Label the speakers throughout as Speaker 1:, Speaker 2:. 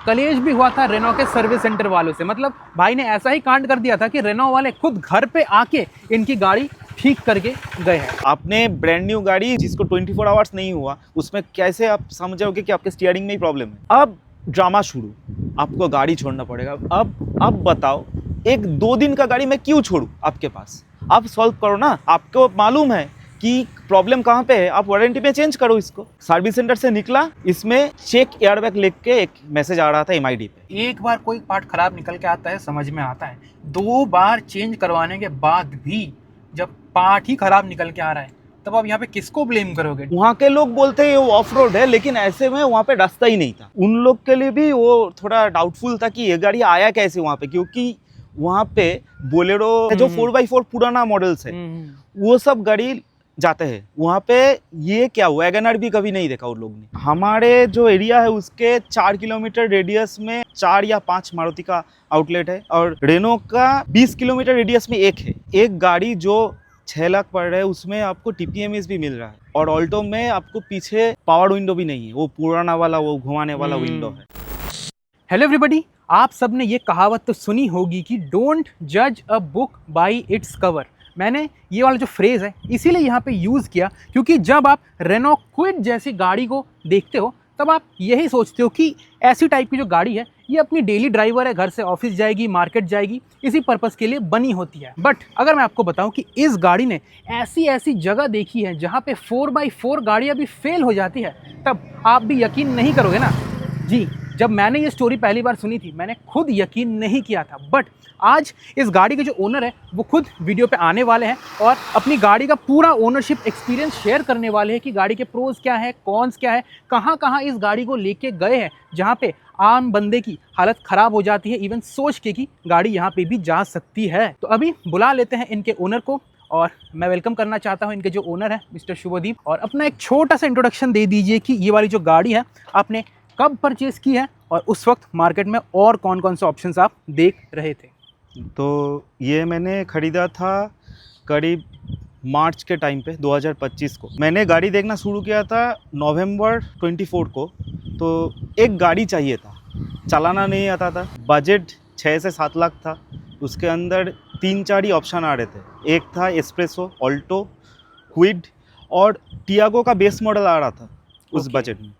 Speaker 1: कलेश भी हुआ था रेनो के सर्विस सेंटर वालों से। मतलब भाई ने ऐसा ही कांड कर दिया था कि रेनो वाले खुद घर पे आके इनकी गाड़ी ठीक करके गए हैं।
Speaker 2: आपने ब्रांड न्यू गाड़ी जिसको 24 आवर्स नहीं हुआ, उसमें कैसे आप समझोगे कि आपके स्टीयरिंग में ही प्रॉब्लम है। अब ड्रामा शुरू, आपको गाड़ी छोड़ना पड़ेगा। अब बताओ, एक 2 दिन का गाड़ी मैं क्यों छोड़ूं आपके पास? आप सॉल्व करो ना, आपको मालूम है कि प्रॉब्लम कहाँ पे है, आप वारंटी में चेंज करो इसको। सर्विस सेंटर से निकला, इसमें चेक एयरबैग लिख के एक मैसेज आ रहा था एमआईडी पे।
Speaker 1: एक बार कोई पार्ट खराब निकल के आता है समझ में आता है, 2 बार चेंज करवाने के बाद भी जब पार्ट ही खराब निकल के आ रहा है तब आप यहाँ पे किसको ब्लेम करोगे?
Speaker 2: वहाँ के लोग बोलते हैं वो ऑफ रोड है, लेकिन ऐसे में वहाँ पे रास्ता ही नहीं था। उन लोग के लिए भी वो थोड़ा डाउटफुल था कि ये गाड़ी आया कैसे वहाँ पे, क्योंकि वहाँ पे बोलेरो जो 4x4 पुराना मॉडल्स है वो सब गाड़ी जाते हैं वहाँ पे। ये क्या वैगनर भी कभी नहीं देखा उन लोग ने। हमारे जो एरिया है उसके 4 किलोमीटर रेडियस में 4 या 5 मारुति का आउटलेट है, और रेनो का 20 किलोमीटर रेडियस में एक है। एक गाड़ी जो 6 लाख पड़ रहा है उसमें आपको TPMS भी मिल रहा है, और ऑल्टो में आपको पीछे पावर विंडो भी नहीं है, वो पुराना वाला वो घुमाने वाला विंडो है।
Speaker 1: हेलो एवरीबॉडी, आप सबने ये कहावत तो सुनी होगी कि डोंट जज a book by its cover. मैंने ये वाला जो फ्रेज़ है इसीलिए यहाँ पे यूज़ किया, क्योंकि जब आप रेनो क्विड जैसी गाड़ी को देखते हो तब आप यही सोचते हो कि ऐसी टाइप की जो गाड़ी है ये अपनी डेली ड्राइवर है, घर से ऑफिस जाएगी, मार्केट जाएगी, इसी पर्पज़ के लिए बनी होती है। बट अगर मैं आपको बताऊं कि इस गाड़ी ने ऐसी ऐसी जगह देखी है जहाँ पे 4x4 गाड़ियाँ भी फेल हो जाती है, तब आप भी यकीन नहीं करोगे ना। जी, जब मैंने ये स्टोरी पहली बार सुनी थी मैंने खुद यकीन नहीं किया था, बट आज इस गाड़ी के जो ओनर है वो खुद वीडियो पे आने वाले हैं और अपनी गाड़ी का पूरा ओनरशिप एक्सपीरियंस शेयर करने वाले हैं कि गाड़ी के प्रोज क्या है, कॉन्स क्या है, कहाँ कहाँ इस गाड़ी को लेके गए हैं जहाँ पे आम बंदे की हालत ख़राब हो जाती है, इवन सोच के कि गाड़ी यहाँ पे भी जा सकती है। तो अभी बुला लेते हैं इनके ओनर को और मैं वेलकम करना चाहता हूँ इनके जो ओनर हैं मिस्टर शुभदीप। और अपना एक छोटा सा इंट्रोडक्शन दे दीजिए कि ये वाली जो गाड़ी है आपने कब परचेज़ की है और उस वक्त मार्केट में और कौन कौन से ऑप्शंस आप देख रहे थे?
Speaker 2: तो ये मैंने ख़रीदा था करीब मार्च के टाइम पे 2025 को। मैंने गाड़ी देखना शुरू किया था नवंबर 24 को। तो एक गाड़ी चाहिए था, चलाना नहीं आता था, बजट 6 से 7 लाख था। उसके अंदर 3-4 ही ऑप्शन आ रहे थे। एक था एस्प्रेसो, ऑल्टो, क्विड और टियागो का बेस मॉडल आ रहा था उस बजट में।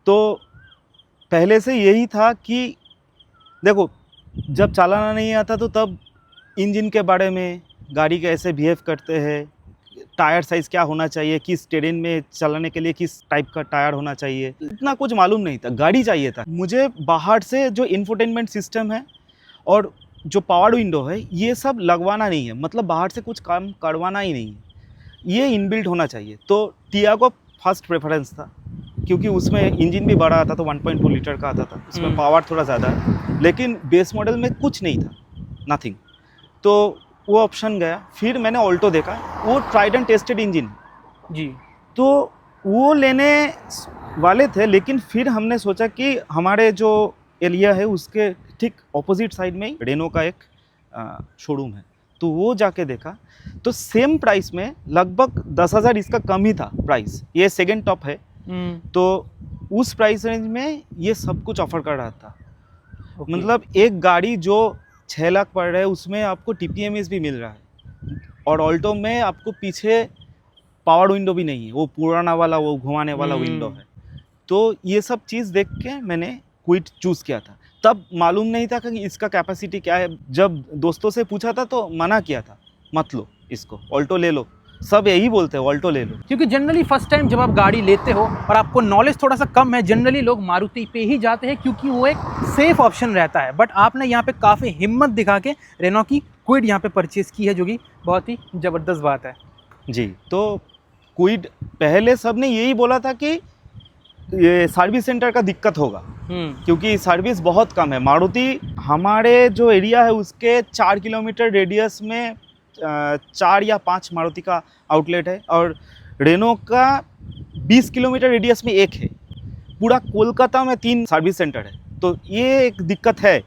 Speaker 2: तो पहले से यही था कि देखो, जब चलाना नहीं आता तो तब इंजन के बारे में, गाड़ी कैसे बिहेव करते हैं, टायर साइज़ क्या होना चाहिए, किस टेरेन में चलाने के लिए किस टाइप का टायर होना चाहिए, इतना कुछ मालूम नहीं था। गाड़ी चाहिए था मुझे। बाहर से जो इंफोटेनमेंट सिस्टम है और जो पावर विंडो है ये सब लगवाना नहीं है, मतलब बाहर से कुछ काम करवाना ही नहीं है, ये इनबिल्ट होना चाहिए। तो टियागो फर्स्ट प्रेफरेंस था, क्योंकि उसमें इंजन भी बड़ा आता था, 1.2 लीटर का आता था, उसमें पावर थोड़ा ज़्यादा है, लेकिन बेस मॉडल में कुछ नहीं था, नथिंग। तो वो ऑप्शन गया। फिर मैंने ऑल्टो देखा, वो ट्राइड एंड टेस्टेड इंजन
Speaker 1: जी,
Speaker 2: तो वो लेने वाले थे, लेकिन फिर हमने सोचा कि हमारे जो एरिया है उसके ठीक ऑपोजिट साइड में ही रेनो का एक शोरूम है, तो वो जाके देखा तो सेम प्राइस में लगभग 10,000 इसका कम ही था प्राइस। ये सेकेंड टॉप है, तो उस प्राइस रेंज में ये सब कुछ ऑफर कर रहा था। मतलब एक गाड़ी जो 6 लाख पड़ रहा है उसमें आपको TPMS भी मिल रहा है, और ऑल्टो में आपको पीछे पावर विंडो भी नहीं है, वो पुराना वाला वो घुमाने वाला विंडो है। तो ये सब चीज़ देख के मैंने क्विड चूज़ किया था। तब मालूम नहीं था कि इसका कैपेसिटी क्या है। जब दोस्तों से पूछा था तो मना किया था, मत लो इसको, ऑल्टो ले लो। सब यही बोलते हैं ऑल्टो ले लो,
Speaker 1: क्योंकि जनरली फर्स्ट टाइम जब आप गाड़ी लेते हो और आपको नॉलेज थोड़ा सा कम है, जनरली लोग मारुति पे ही जाते हैं क्योंकि वो एक सेफ ऑप्शन रहता है। बट आपने यहाँ पे काफ़ी हिम्मत दिखा के रेनो की क्विड यहाँ पे परचेज़ की है, जो कि बहुत ही ज़बरदस्त बात है।
Speaker 2: जी। तो क्विड पहले सब ने यही बोला था कि ये सर्विस सेंटर का दिक्कत होगा, क्योंकि सर्विस बहुत कम है। मारुति हमारे जो एरिया है उसके 4 किलोमीटर रेडियस में 4 या 5 मारुति का आउटलेट है, और रेनो का 20 किलोमीटर रेडियस में एक है। पूरा कोलकाता में 3 सर्विस सेंटर है, तो ये एक दिक्कत है।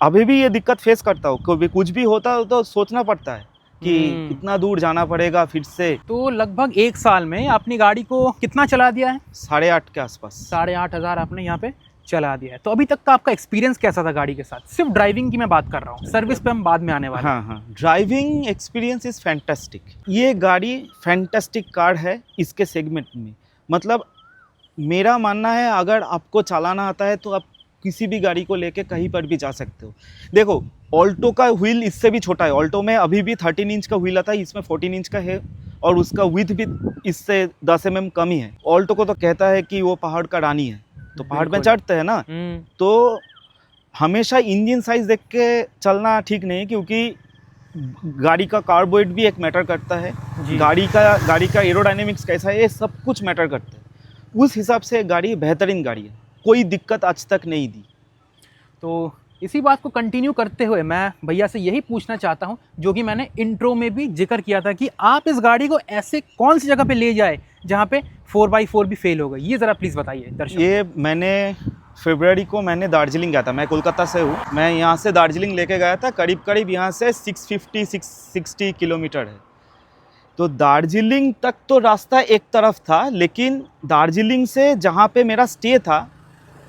Speaker 2: अभी भी ये दिक्कत फेस करता हूँ, कभी कुछ भी होता है तो सोचना पड़ता है कि इतना दूर जाना पड़ेगा फिर से।
Speaker 1: तो लगभग 1 साल में अपनी गाड़ी को कितना चला दिया है?
Speaker 2: 8.5 के आसपास।
Speaker 1: 8,500 आपने यहाँ पे चला दिया है। तो अभी तक का आपका एक्सपीरियंस कैसा था गाड़ी के साथ? सिर्फ ड्राइविंग की मैं बात कर रहा हूँ, सर्विस पे हम बाद में आने वाले हैं।
Speaker 2: हाँ हाँ, ड्राइविंग एक्सपीरियंस इज़ फैंटास्टिक। ये गाड़ी फैंटास्टिक कार है इसके सेगमेंट में। मतलब मेरा मानना है अगर आपको चलाना आता है तो आप किसी भी गाड़ी को लेके कहीं पर भी जा सकते हो। देखो ऑल्टो का व्हील इससे भी छोटा है, ऑल्टो में अभी भी 13 इंच का व्हील आता है, इसमें 14 इंच का है और उसका विड्थ भी इससे 10 mm कम ही है। ऑल्टो को तो कहता है कि वो पहाड़ का रानी है, तो पहाड़ पे
Speaker 1: बिल्कुल।
Speaker 2: चढ़ते हैं ना, तो हमेशा इंजन साइज देख के चलना ठीक नहीं, क्योंकि गाड़ी का कार्बोरेट भी एक मैटर करता है,
Speaker 1: जी।
Speaker 2: गाड़ी का एरोडायनेमिक्स कैसा है, ये सब कुछ मैटर करता है। उस हिसाब से गाड़ी बेहतरीन गाड़ी है, कोई दिक्कत आज तक नहीं दी।
Speaker 1: तो इसी बात को कंटिन्यू करते हुए मैं भैया से यही पूछना चाहता हूँ, जो कि मैंने इंट्रो में भी जिक्र किया था, कि आप इस गाड़ी को ऐसे कौन सी जगह पे ले जाए जहाँ पे 4x4 भी फेल हो गई, ये ज़रा प्लीज़ बताइए दर्शक।
Speaker 2: ये मैंने फरवरी को मैंने दार्जिलिंग गया था, मैं कोलकाता से हूँ, मैं यहाँ से दार्जिलिंग लेके गया था, करीब करीब यहाँ से 660 किलोमीटर है। तो दार्जिलिंग तक तो रास्ता एक तरफ था, लेकिन दार्जिलिंग से जहाँ पे मेरा स्टे था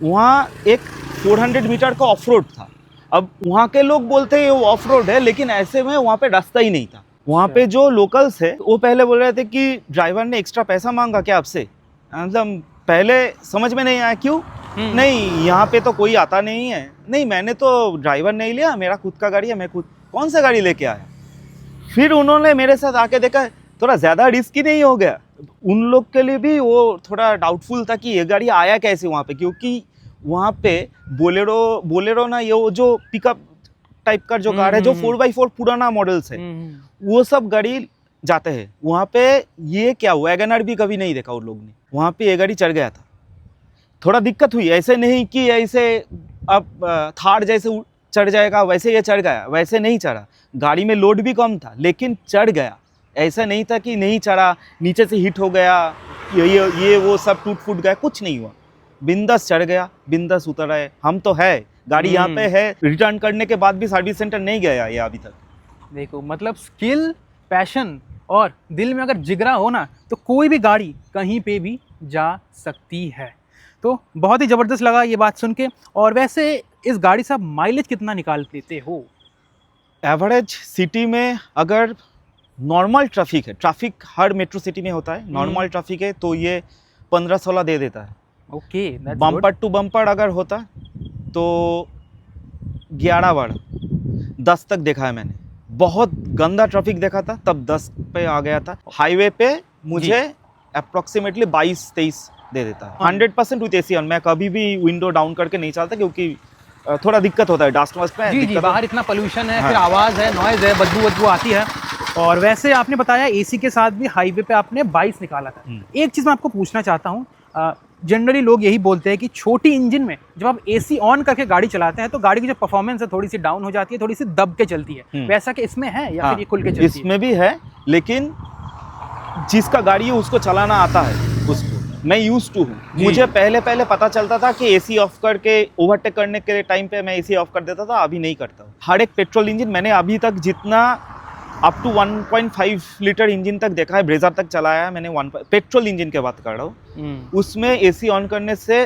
Speaker 2: वहाँ एक 400 मीटर का ऑफ रोड था। अब वहाँ के लोग बोलते हैं वो ऑफ रोड है, लेकिन ऐसे में वहाँ पे रास्ता ही नहीं था। वहाँ पे जो लोकल्स है वो पहले बोल रहे थे कि ड्राइवर ने एक्स्ट्रा पैसा मांगा क्या आपसे। मतलब पहले समझ में नहीं आया क्यों, नहीं यहाँ पे तो कोई आता नहीं है, नहीं मैंने तो ड्राइवर नहीं लिया, मेरा खुद का गाड़ी है, मैं खुद कौन सा गाड़ी लेके आया। फिर उन्होंने मेरे साथ आके देखा थोड़ा ज़्यादा रिस्की नहीं हो गया, उन लोग के लिए भी वो थोड़ा डाउटफुल था कि ये गाड़ी आया कैसे वहाँ पे, क्योंकि वहाँ पे बोलेरो ना, ये वो जो पिकअप टाइप का जो कार है, जो 4x4 पुराना मॉडल्स है, वो सब गाड़ी जाते हैं वहाँ पे। ये क्या वैगनर भी कभी नहीं देखा उन लोग ने, वहाँ पे ये गाड़ी चढ़ गया था। थोड़ा दिक्कत हुई, ऐसे नहीं कि ऐसे अब थार जैसे चढ़ जाएगा वैसे ये चढ़ गया, वैसे नहीं चढ़ा। गाड़ी में लोड भी कम था लेकिन चढ़ गया, ऐसा नहीं था कि नहीं चढ़ा, नीचे से हिट हो गया, ये वो सब टूट फूट गया, कुछ नहीं हुआ, बिंदास चढ़ गया, बिंदास उतर आए। हम तो है, गाड़ी यहाँ पे है, रिटर्न करने के बाद भी सर्विस सेंटर नहीं गया ये अभी तक।
Speaker 1: देखो मतलब स्किल, पैशन और दिल में अगर जिगरा हो ना, तो कोई भी गाड़ी कहीं पे भी जा सकती है। तो बहुत ही ज़बरदस्त लगा ये बात सुन के। और वैसे इस गाड़ी से आप माइलेज कितना निकाल लेते हो?
Speaker 2: एवरेज सिटी में अगर नॉर्मल ट्रैफिक है, ट्रैफिक हर मेट्रो सिटी में होता है, नॉर्मल ट्रैफिक है तो ये 15-16 दे देता है।
Speaker 1: ओके,
Speaker 2: बम्पर टू बम्पर अगर होता तो 11-12 10 तक देखा है मैंने। बहुत गंदा ट्रैफिक देखा था तब 10 पे आ गया था। हाईवे पे मुझे अप्रॉक्सीमेटली 22-23 दे देता है। 100% विथ एसी ऑन। मैं कभी भी विंडो डाउन करके नहीं चलता क्योंकि थोड़ा दिक्कत होता है डस्ट वस्ट में।
Speaker 1: जी, बाहर इतना पोल्यूशन है,
Speaker 2: हाँ।
Speaker 1: फिर आवाज़ है, नॉइज़ है, बदबू आती है। और वैसे आपने बताया एसी के साथ भी हाईवे पे आपने 22 निकाला था। एक चीज़ मैं आपको पूछना चाहता हूँ, जनरली लोग यही बोलते हैं कि छोटी इंजन में जब आप एसी ऑन करके गाड़ी चलाते हैं तो गाड़ी की जो परफॉर्मेंस है थोड़ी सी डाउन हो जाती है, थोड़ी सी दब के चलती है। वैसा कि इसमें है या फिर ये खुल के चलती है?
Speaker 2: इसमें भी है, लेकिन जिसका गाड़ी है उसको चलाना आता है उसको। मैं यूज टू हूँ। मुझे पहले पता चलता था कि एसी ऑफ करके ओवरटेक करने के टाइम पे मैं एसी ऑफ कर देता था, अभी नहीं करता हूँ। हर एक पेट्रोल इंजन मैंने अभी तक जितना अप टू 1.5 लीटर इंजन तक देखा है, ब्रेजर तक चलाया है मैंने, पेट्रोल इंजन की बात कर रहा हूँ। उसमें एसी ऑन करने से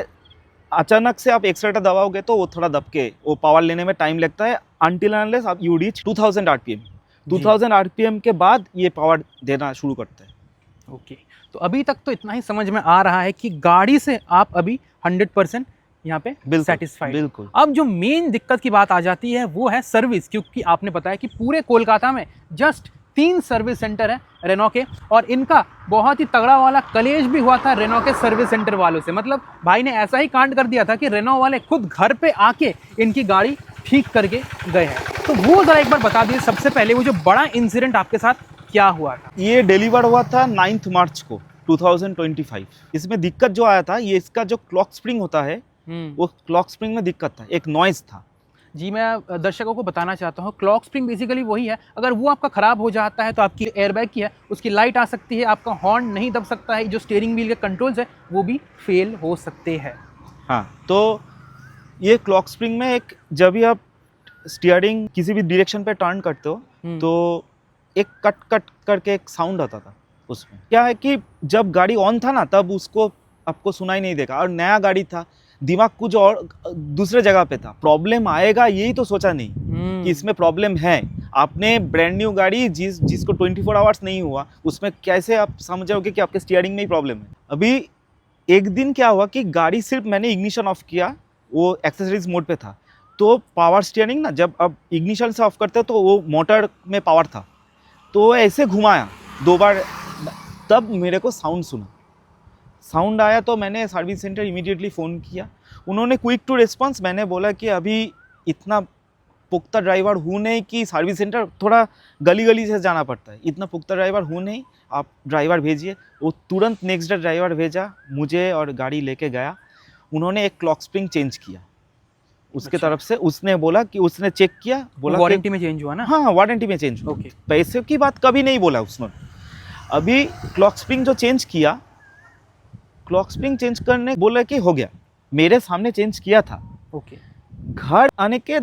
Speaker 2: अचानक से आप एक्सीलरेटर दबाओगे तो वो थोड़ा दब के वो पावर लेने में टाइम लगता है, अनटिल अनलेस आप यू रीच 2000 आरपीएम। 2000 आरपीएम के बाद ये पावर देना शुरू करता है।
Speaker 1: ओके, तो अभी तक तो इतना ही समझ में आ रहा है कि गाड़ी से आप अभी 100% यहाँ पे सेटिस्फाइड।
Speaker 2: बिल्कुल।
Speaker 1: अब जो मेन दिक्कत की बात आ जाती है वो है सर्विस, क्योंकि आपने बताया कि पूरे कोलकाता में जस्ट 3 सर्विस सेंटर है रेनॉ के, और इनका बहुत ही तगड़ा वाला कलेश भी हुआ था रेनॉ के सर्विस सेंटर वालों से। मतलब भाई ने ऐसा ही कांड कर दिया था कि रेनॉ वाले खुद घर पे आके इनकी गाड़ी ठीक करके गए हैं। तो वो ज़रा एक बार बता दीजिए सबसे पहले वो जो बड़ा इंसिडेंट आपके साथ क्या हुआ था?
Speaker 2: ये डिलीवर हुआ था 9 मार्च को 2025। इसमें दिक्कत जो आया था, ये इसका जो क्लॉक स्प्रिंग होता है वो क्लॉक स्प्रिंग में दिक्कत था, एक नॉइज़ था।
Speaker 1: जी, मैं दर्शकों को बताना चाहता हूँ, क्लॉक स्प्रिंग बेसिकली वही है, अगर वो आपका ख़राब हो जाता है तो आपकी एयरबैग की है उसकी लाइट आ सकती है, आपका हॉर्न नहीं दब सकता है, जो स्टीयरिंग व्हील के कंट्रोल्स है वो भी फेल हो सकते हैं।
Speaker 2: हाँ, तो ये क्लॉक स्प्रिंग में एक जब भी आप स्टीयरिंग किसी भी डायरेक्शन पे टर्न करते हो तो एक कट कट करके एक साउंड आता था। उसमें क्या है कि जब गाड़ी ऑन था ना तब उसको आपको सुनाई नहीं देगा, और नया गाड़ी था, दिमाग कुछ और दूसरे जगह पे था। प्रॉब्लम आएगा यही तो सोचा नहीं कि इसमें प्रॉब्लम है। आपने ब्रांड न्यू गाड़ी जिसको 24 आवर्स नहीं हुआ, उसमें कैसे आप समझोगे कि आपके स्टीयरिंग में ही प्रॉब्लम है। अभी एक दिन क्या हुआ कि गाड़ी सिर्फ मैंने इग्निशन ऑफ किया, वो एक्सेसरीज मोड पे था, तो पावर स्टीयरिंग ना, जब अब इग्निशन से ऑफ करते तो वो मोटर में पावर था, तो ऐसे घुमाया 2 बार, तब मेरे को साउंड आया। तो मैंने सर्विस सेंटर इमीडिएटली फ़ोन किया, उन्होंने क्विक टू रिस्पॉन्स। मैंने बोला कि अभी इतना पुख्ता ड्राइवर हूँ नहीं कि सर्विस सेंटर थोड़ा गली गली से जाना पड़ता है, इतना पुख्ता ड्राइवर हूँ नहीं, आप ड्राइवर भेजिए। वो तुरंत नेक्स्ट डे ड्राइवर भेजा, मुझे और गाड़ी लेके गया। उन्होंने एक क्लॉक स्प्रिंग चेंज किया उसके
Speaker 1: अच्छा।
Speaker 2: तरफ से। उसने बोला कि उसने चेक किया, बोला
Speaker 1: वारंटी में चेंज हुआ ना?
Speaker 2: हाँ वारंटी में चेंज हुआ,
Speaker 1: ओके।
Speaker 2: पैसे की बात कभी नहीं बोला उसने। अभी क्लॉक स्प्रिंग जो चेंज किया, क्लॉक स्प्रिंग चेंज करने बोला कि हो गया, मेरे सामने चेंज किया था।
Speaker 1: ओके।
Speaker 2: घर आने के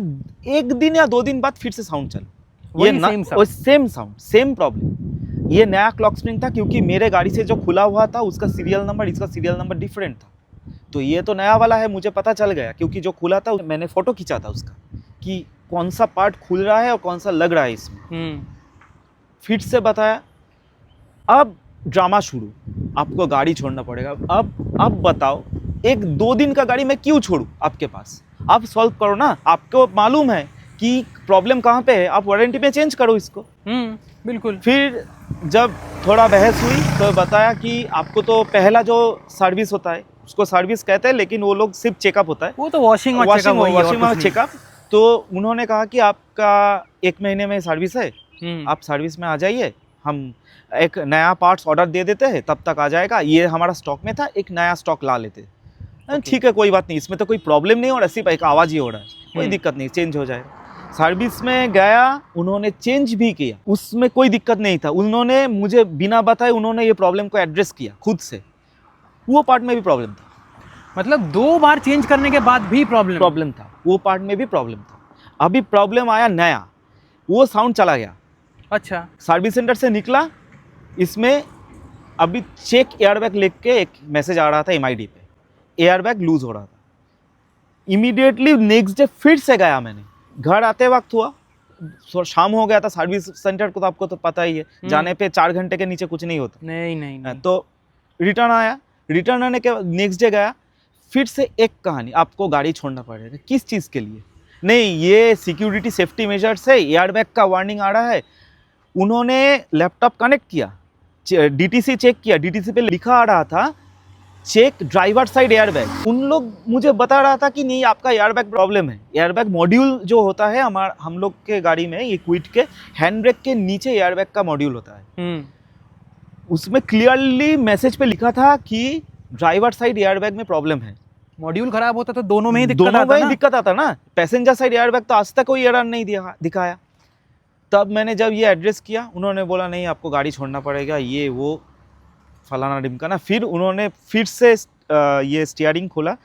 Speaker 2: 1 दिन या 2 दिन बाद फिर से साउंड चला,
Speaker 1: वही same sound?
Speaker 2: Same sound, same problem. ये नया क्लॉक स्प्रिंग था, क्योंकि मेरे गाड़ी से जो खुला हुआ था उसका सीरियल नंबर, इसका सीरियल नंबर डिफरेंट था। तो ये तो नया वाला है, मुझे पता चल गया, क्योंकि जो खुला था मैंने फ़ोटो खींचा था उसका कि कौन सा पार्ट खुल रहा है और कौन सा लग रहा है इसमें। फिर से बताया, अब ड्रामा शुरू, आपको गाड़ी छोड़ना पड़ेगा। अब बताओ, 1-2 दिन का गाड़ी मैं क्यों छोड़ूं आपके पास? आप सॉल्व करो ना, आपको मालूम है कि प्रॉब्लम कहाँ पे है, आप वारंटी में चेंज करो इसको।
Speaker 1: बिल्कुल।
Speaker 2: फिर जब थोड़ा बहस हुई तो बताया कि आपको तो पहला जो सर्विस होता है उसको सर्विस कहते हैं, लेकिन वो लोग सिर्फ चेकअप होता है,
Speaker 1: वो तो वॉशिंग
Speaker 2: वॉशिंग चेकअप। तो उन्होंने कहा कि आपका 1 महीने में सर्विस है, आप सर्विस में आ जाइए, हम एक नया पार्ट्स ऑर्डर दे देते हैं, तब तक आ जाएगा। ये हमारा स्टॉक में था, एक नया स्टॉक ला लेते। ठीक है, कोई बात नहीं, इसमें तो कोई प्रॉब्लम नहीं हो रहा, सिर्फ एक आवाज़ ही हो रहा है, कोई दिक्कत नहीं, चेंज हो जाएगा। सर्विस में गया, उन्होंने चेंज भी किया, उसमें कोई दिक्कत नहीं था। उन्होंने मुझे बिना बताए उन्होंने ये प्रॉब्लम को एड्रेस किया खुद से। वो पार्ट में भी प्रॉब्लम था,
Speaker 1: मतलब 2 बार चेंज करने के बाद भी प्रॉब्लम
Speaker 2: था, वो पार्ट में भी प्रॉब्लम था। अभी प्रॉब्लम आया नया, वो साउंड चला गया।
Speaker 1: अच्छा।
Speaker 2: सर्विस सेंटर से निकला, इसमें अभी चेक एयरबैग लिख के एक मैसेज आ रहा था MID पे, एयरबैग लूज हो रहा था। इमीडिएटली नेक्स्ट डे फिर से गया मैंने, घर आते वक्त हुआ, शाम हो गया था। सर्विस सेंटर को तो आपको तो पता ही है, जाने पे 4 घंटे के नीचे कुछ नहीं होता।
Speaker 1: नहीं।
Speaker 2: तो रिटर्न आया, रिटर्न आने के नेक्स्ट डे गया, फिर से एक कहानी, आपको गाड़ी छोड़ना पड़ेगा। किस चीज़ के लिए? नहीं, ये सिक्योरिटी सेफ्टी मेजर्स है, एयरबैग का वार्निंग आ रहा है। उन्होंने लैपटॉप कनेक्ट किया, DTC चेक किया, DTC पे लिखा आ रहा था चेक ड्राइवर साइड एयरबैग। उन लोग मुझे बता रहा था कि नहीं, आपका एयरबैग प्रॉब्लम है। एयरबैग मॉड्यूल जो होता है हम लोग के गाड़ी में, ये क्विड के हैंड ब्रेक के नीचे एयरबैग का मॉड्यूल होता है, उसमें क्लियरली मैसेज पे लिखा था कि ड्राइवर साइड एयरबैग में प्रॉब्लम है।
Speaker 1: मॉड्यूल खराब होता तो दोनों में ही दिक्कत
Speaker 2: आता ना। पैसेंजर साइड एयरबैग तो आज तक कोई एरर नहीं दिखाया। तब मैंने जब ये एड्रेस किया, उन्होंने बोला नहीं, आपको गाड़ी छोड़ना पड़ेगा, ये वो फलाना ढिमकाना। फिर उन्होंने फिर से ये स्टीयरिंग खुल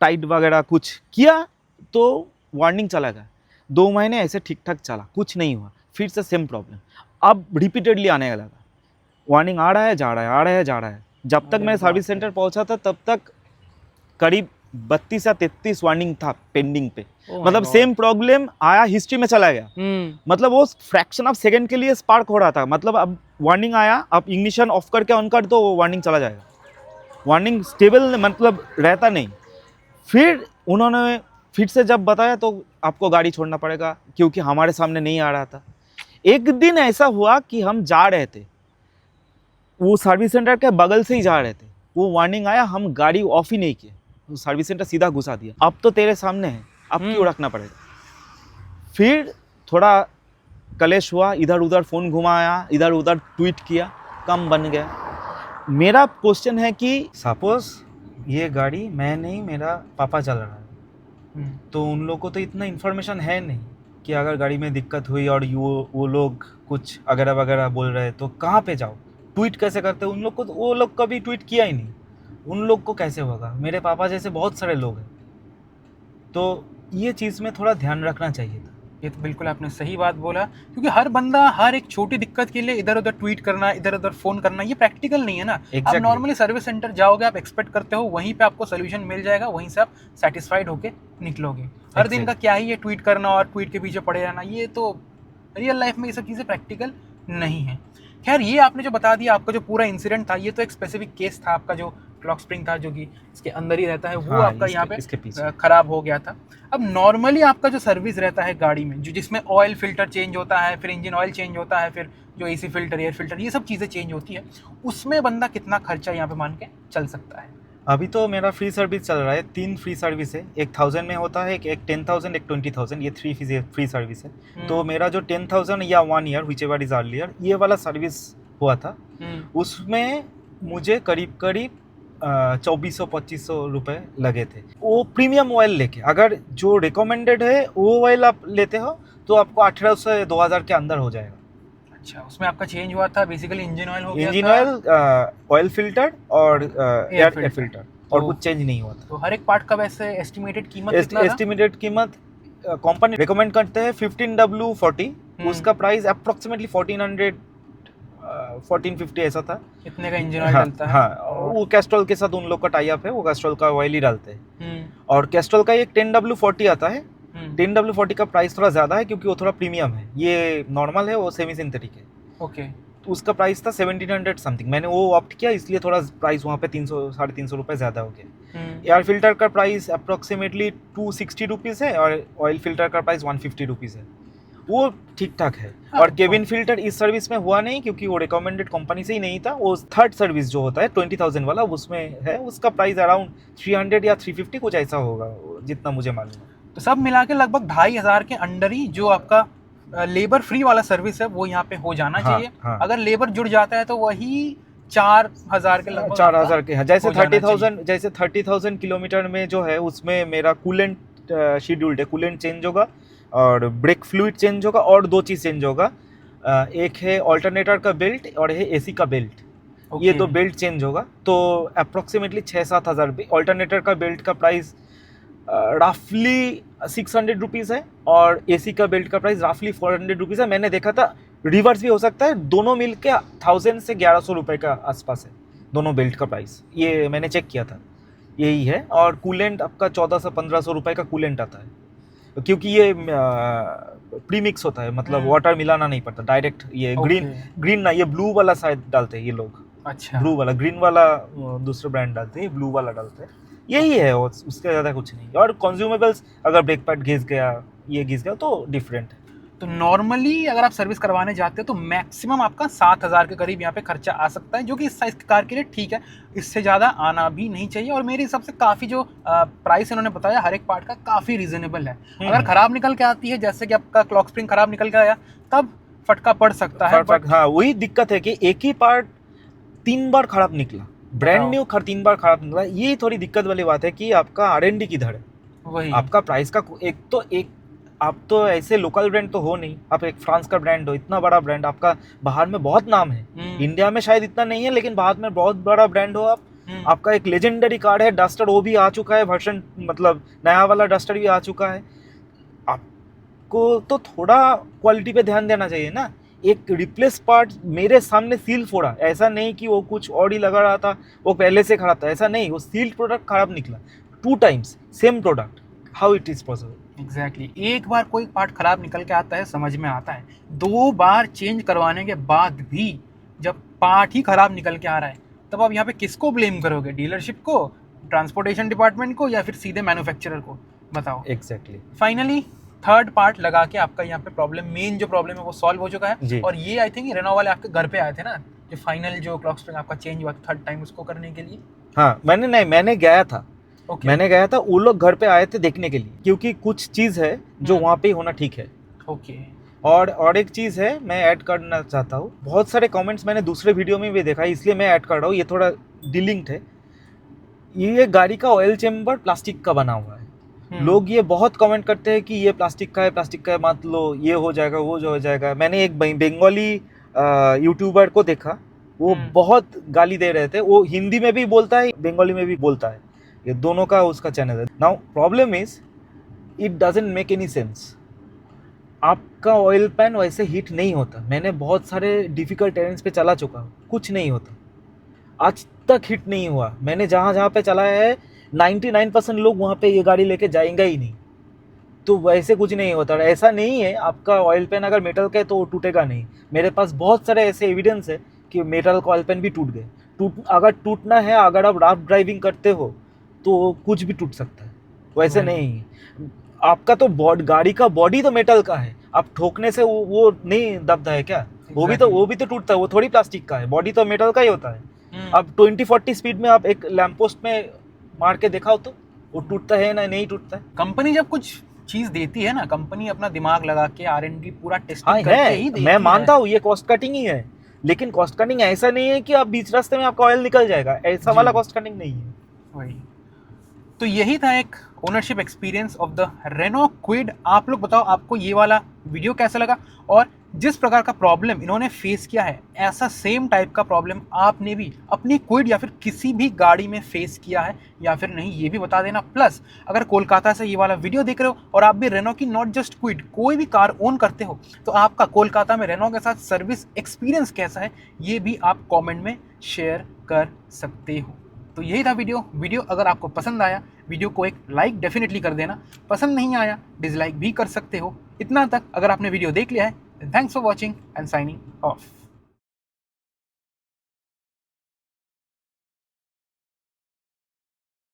Speaker 2: टाइट वगैरह कुछ किया, तो वार्निंग चला गया। 2 महीने ऐसे ठीक ठाक चला, कुछ नहीं हुआ, फिर से सेम प्रॉब्लम। अब रिपीटेडली आने लगा, वार्निंग आ रहा है, जा रहा है, आ रहा है, जा रहा है। जब तक मैं सर्विस सेंटर पहुंचा था, तब तक करीब 32 या 33 वार्निंग था पेंडिंग पे। मतलब सेम प्रॉब्लम आया, हिस्ट्री में चला गया। मतलब वो फ्रैक्शन ऑफ सेकंड के लिए स्पार्क हो रहा था। मतलब अब वार्निंग आया, अब इग्निशन ऑफ करके ऑन कर दो, वो वार्निंग चला जाएगा। वार्निंग स्टेबल मतलब रहता नहीं। फिर उन्होंने फिर से जब बताया तो आपको गाड़ी छोड़ना पड़ेगा, क्योंकि हमारे सामने नहीं आ रहा था। एक दिन ऐसा हुआ कि हम जा रहे थे, वो सर्विस सेंटर के बगल से ही जा रहे थे, वो वार्निंग आया, हम गाड़ी ऑफ ही नहीं किए, सर्विस सेंटर सीधा घुसा दिया। अब तो तेरे सामने है, अब क्यों रखना पड़ेगा। फिर थोड़ा कलेश हुआ, इधर उधर फ़ोन घुमाया, इधर उधर ट्वीट किया, कम बन गया। मेरा क्वेश्चन है कि सपोज ये गाड़ी मैं नहीं, मेरा पापा चल रहा है, तो उन लोगों को तो इतना इन्फॉर्मेशन है नहीं कि अगर गाड़ी में दिक्कत हुई और वो लोग कुछ अगैरह वगैरह बोल रहे तो कहाँ पे जाओ, ट्वीट कैसे करते? उन लोग को, वो लोग कभी ट्वीट किया ही नहीं, उन लोग को कैसे होगा? मेरे पापा जैसे बहुत सारे लोग हैं। तो ये चीज़ में थोड़ा ध्यान रखना चाहिए था
Speaker 1: ये तो बिल्कुल आपने सही बात बोला, क्योंकि हर बंदा हर एक छोटी दिक्कत के लिए इधर उधर ट्वीट करना, इधर उधर फ़ोन करना, ये प्रैक्टिकल नहीं है ना। आप
Speaker 2: Exactly.
Speaker 1: नॉर्मली सर्विस सेंटर जाओगे, आप एक्सपेक्ट करते हो वहीं पे आपको सोल्यूशन मिल जाएगा, वहीं से आप सेटिस्फाइड होके निकलोगे। हर दिन का क्या ही ये ट्वीट करना और ट्वीट के पीछे पड़े रहना, ये तो रियल लाइफ में ये सब चीज़ें प्रैक्टिकल नहीं है। खैर, ये आपने जो बता दिया, आपका जो पूरा इंसिडेंट था, ये तो एक स्पेसिफिक केस था आपका, जो क्लॉक स्प्रिंग था जो कि इसके अंदर ही रहता है, वो
Speaker 2: हाँ,
Speaker 1: आपका यहाँ
Speaker 2: इसके
Speaker 1: पे
Speaker 2: पीछे।
Speaker 1: ख़राब हो गया था। अब नॉर्मली आपका जो सर्विस रहता है गाड़ी में, जो जिसमें ऑयल फिल्टर चेंज होता है, फिर इंजन ऑयल चेंज होता है, फिर जो एसी फिल्टर, एयर फिल्टर, ये सब चीज़ें चेंज होती है, उसमें बंदा कितना खर्चा यहाँ पे मान के चल सकता है?
Speaker 2: अभी तो मेरा फ्री सर्विस चल रहा है, 3 फ्री सर्विस है, एक 1000 में होता है, एक 10,000, एक 20,000, ये 3 फ्री सर्विस है। तो मेरा जो 10,000 या 1 year which ever is earlier, ये वाला सर्विस हुआ था, उसमें मुझे करीब 2400-2500 रुपये लगे थे। वो प्रीमियम ऑयल लेके, अगर जो रिकमेंडेड है वो ऑयल आप लेते हो तो आपको 1800 से 2000 के अंदर हो जाएगा।
Speaker 1: अच्छा, उसमें आपका चेंज हुआ था, बेसिकली इंजन ऑयल हो गया
Speaker 2: इंजन
Speaker 1: था,
Speaker 2: ऑयल, ऑयल फिल्टर और एयर
Speaker 1: फिल्टर।
Speaker 2: फिल्टर, और
Speaker 1: तो-
Speaker 2: कुछ चेंज नहीं हुआ था।
Speaker 1: तो हर एक पार्ट का वैसे एस्टिमेटेड कीमत कितना था?
Speaker 2: एस्टिमेटेड कीमत कंपनी रिकमेंड करते हैं 15W40, उसका प्राइस अप्रोक्सीमेटली 1400 1450 ऐसा था।
Speaker 1: इतने का इंजन ऑयल
Speaker 2: हाँ,
Speaker 1: डलता है।
Speaker 2: हाँ, वो कैस्ट्रॉल के साथ उन लोग का टाई अप है, वो कैस्ट्रॉल का ऑयल ही डालते हैं। और कैस्ट्रॉल का एक 10W40 आता है। 10W40 का प्राइस थोड़ा ज़्यादा है क्योंकि वो थोड़ा प्रीमियम है, ये नॉर्मल है, वो सेमी सिंथेटिक है।
Speaker 1: ओके।
Speaker 2: उसका प्राइस था 1700 समथिंग, मैंने वो ऑप्ट किया, इसलिए थोड़ा प्राइस वहाँ पे 300-350 रुपये ज़्यादा हो गया। एयर फिल्टर का प्राइस अप्रोक्सीमेटली 260 रुपीज़ है और ऑयल फिल्टर का प्राइस 150 रुपीज़ है, वो ठीक ठाक है। और केबिन फिल्टर इस सर्विस में हुआ नहीं क्योंकि वो रिकमेंडेड कंपनी से ही नहीं था। वो थर्ड सर्विस जो होता है 20,000 वाला, उसमें है, उसका प्राइस अराउंड 300 या 350 कुछ ऐसा होगा, जितना मुझे मालूम है।
Speaker 1: तो सब मिला के लगभग 2500 के अंडर ही जो आपका लेबर फ्री वाला सर्विस है वो यहाँ पे हो जाना चाहिए।
Speaker 2: हाँ।
Speaker 1: अगर लेबर जुड़ जाता है तो वही 4000 के लगभग
Speaker 2: 4000 के है। जैसे
Speaker 1: हो जाना
Speaker 2: 30,000 किलोमीटर में जो है उसमें मेरा कूलेंट शेड्यूल्ड है, कूलेंट चेंज होगा और ब्रेक फ्लूइड चेंज होगा और 2 चीज़ चेंज होगा, एक है ऑल्टरनेटर का बेल्ट और है एसी का बेल्ट। ये 2 बेल्ट चेंज होगा तो अप्रोक्सीमेटली 6-7 हज़ार। ऑल्टरनेटर का बेल्ट का प्राइस रफली 600 रुपीज़ है और एसी का बेल्ट का प्राइस रफली 400 रुपीज़ है। मैंने देखा था रिवर्स भी हो सकता है, दोनों मिल के 1000 से 1100 रुपये का आसपास है दोनों बेल्ट का प्राइस, ये मैंने चेक किया था, यही है। और कूलेंट आपका 1400 से 1500 रुपये का कूलेंट आता है क्योंकि ये प्री मिक्स होता है, मतलब वाटर मिलाना नहीं पड़ता, डायरेक्ट ये ग्रीन ना, ये ब्लू वाला शायद डालते हैं ये लोग।
Speaker 1: अच्छा,
Speaker 2: ब्लू वाला, ग्रीन वाला दूसरा ब्रांड डालते हैं, ब्लू वाला डालते हैं, यही है, उसके ज़्यादा कुछ नहीं। और कंज्यूमेबल्स अगर ब्रेक पैड घिस गया, ये घिस गया तो डिफरेंट है।
Speaker 1: तो नॉर्मली अगर आप सर्विस करवाने जाते हो तो मैक्सिमम आपका 7000 के करीब यहाँ पे खर्चा आ सकता है, जो कि इस साइज की कार के लिए ठीक है, इससे ज़्यादा आना भी नहीं चाहिए। और मेरे हिसाब से काफ़ी जो प्राइस इन्होंने बताया हर एक पार्ट का काफ़ी रीजनेबल है। अगर ख़राब निकल के आती है, जैसे कि आपका क्लॉक स्प्रिंग ख़राब निकल के आया, तब फटका पड़ सकता है।
Speaker 2: हाँ, वही दिक्कत है कि एक ही पार्ट 3 बार खराब निकला, ब्रांड न्यू 3 बार खराब निकला, ये थोड़ी दिक्कत वाली बात है कि आपका R&D किधर है,
Speaker 1: वही
Speaker 2: आपका प्राइस का एक आप तो ऐसे लोकल ब्रांड तो हो नहीं, आप एक फ्रांस का ब्रांड हो, इतना बड़ा ब्रांड, आपका बाहर में बहुत नाम है, इंडिया में शायद इतना नहीं है लेकिन बाहर में बहुत बड़ा ब्रांड हो आप, आपका एक लेजेंडरी कार है, डस्टर वो भी आ चुका है वर्जन, मतलब नया वाला डस्टर भी आ चुका है, आपको तो थोड़ा क्वालिटी पे ध्यान देना चाहिए ना। एक रिप्लेस पार्ट मेरे सामने सील फोड़ा, ऐसा नहीं कि वो कुछ और ही लगा रहा था, वो पहले से खराब था, ऐसा नहीं, वो सील्ड प्रोडक्ट खराब निकला 2 times same product, how it is possible.
Speaker 1: Exactly, एक बार कोई पार्ट खराब निकल के आता है समझ में आता है, 2 बार चेंज करवाने के बाद भी जब पार्ट ही खराब निकल के आ रहा है, तब आप यहाँ पे किसको ब्लेम करोगे? डीलरशिप को, ट्रांसपोर्टेशन डिपार्टमेंट को, या फिर सीधे मैन्युफैक्चरर को? बताओ।
Speaker 2: एग्जैक्टली।
Speaker 1: फाइनली थर्ड पार्ट लगा के आपका यहाँ पे प्रॉब्लम, मेन जो प्रॉब्लम है वो सॉल्व हो चुका है। और ये आई थिंक रेनो वाले आपके घर पे आए थे ना, जो फाइनल जो क्लॉक स्प्रिंग आपका चेंज हुआ था थर्ड टाइम, उसको करने के लिए?
Speaker 2: हाँ, मैंने गया था। मैंने गया था, वो लोग घर पे आए थे देखने के लिए, क्योंकि कुछ चीज़ है जो वहाँ पे ही होना ठीक है।
Speaker 1: ओके।
Speaker 2: और एक चीज़ है मैं ऐड करना चाहता हूँ, बहुत सारे कमेंट्स मैंने दूसरे वीडियो में भी देखा है, इसलिए मैं ऐड कर रहा हूँ, ये थोड़ा डिलिंक्ड है। ये गाड़ी का ऑयल चेम्बर प्लास्टिक का बना हुआ है, लोग ये बहुत कमेंट करते हैं कि ये प्लास्टिक का है, मत लो, ये हो जाएगा, वो जो हो जाएगा। मैंने एक बंगाली यूट्यूबर को देखा, वो बहुत गाली दे रहे थे, वो हिंदी में भी बोलता है, बंगाली में भी बोलता है, ये दोनों का उसका चैनल है। Now problem is it doesn't make any sense.
Speaker 3: आपका ऑयल पैन वैसे हीट नहीं होता। मैंने बहुत सारे डिफ़िकल्ट टेरेन्स पे चला चुका हूँ, कुछ नहीं होता, आज तक हिट नहीं हुआ। मैंने जहाँ जहाँ पे चलाया है 99% लोग वहाँ पे ये गाड़ी लेके जाएंगे ही नहीं। तो वैसे कुछ नहीं होता, ऐसा नहीं है आपका ऑयल पेन अगर मेटल का है तो वो टूटेगा नहीं। मेरे पास बहुत सारे ऐसे एविडेंस है कि मेटल का ऑयल पेन भी टूट गए। अगर टूटना है, अगर आप रफ ड्राइविंग करते हो तो कुछ भी टूट सकता है, वैसे
Speaker 1: Right.
Speaker 3: नहीं है। आपका तो गाड़ी का बॉडी तो मेटल का है, आप ठोकने से वो नहीं दबता है क्या?
Speaker 1: Exactly.
Speaker 3: वो भी तो टूटता है, वो थोड़ी प्लास्टिक का है, बॉडी तो मेटल का ही होता है। अब 20-40 स्पीड में आप एक लैंप पोस्ट में मार के दिखाओ तो वो टूटता है ना? नहीं टूटता है।
Speaker 1: कंपनी जब कुछ चीज देती है ना, कंपनी अपना दिमाग लगा के R&D पूरा
Speaker 3: हाँ
Speaker 1: टेस्टिंग करके ही
Speaker 3: है,
Speaker 1: देती
Speaker 3: मैं मानता
Speaker 1: है।
Speaker 3: हूँ ये कॉस्ट कटिंग ही है, लेकिन कॉस्ट कटिंग ऐसा नहीं है कि आप बीच रास्ते में आपका ऑयल निकल जाएगा, ऐसा
Speaker 1: जी।
Speaker 3: वाला कॉस्ट कटिंग नहीं है।
Speaker 1: वही, तो यही था एक ownership experience of the Renault Kwid. आप लोग बताओ आपको ये वाला वीडियो कैसा लगा, और जिस प्रकार का प्रॉब्लम इन्होंने फेस किया है, ऐसा सेम टाइप का प्रॉब्लम आपने भी अपनी क्विड या फिर किसी भी गाड़ी में फेस किया है या फिर नहीं, ये भी बता देना। प्लस अगर कोलकाता से ये वाला वीडियो देख रहे हो और आप भी रेनो की नॉट जस्ट क्विड कोई भी कार ओन करते हो, तो आपका कोलकाता में रेनो के साथ सर्विस एक्सपीरियंस कैसा है, ये भी आप कॉमेंट में शेयर कर सकते हो। तो यही था वीडियो अगर आपको पसंद आया, वीडियो को एक लाइक डेफिनेटली कर देना। पसंद नहीं आया डिसलाइक भी कर सकते हो। इतना तक अगर आपने वीडियो देख लिया है, thanks for watching and signing off.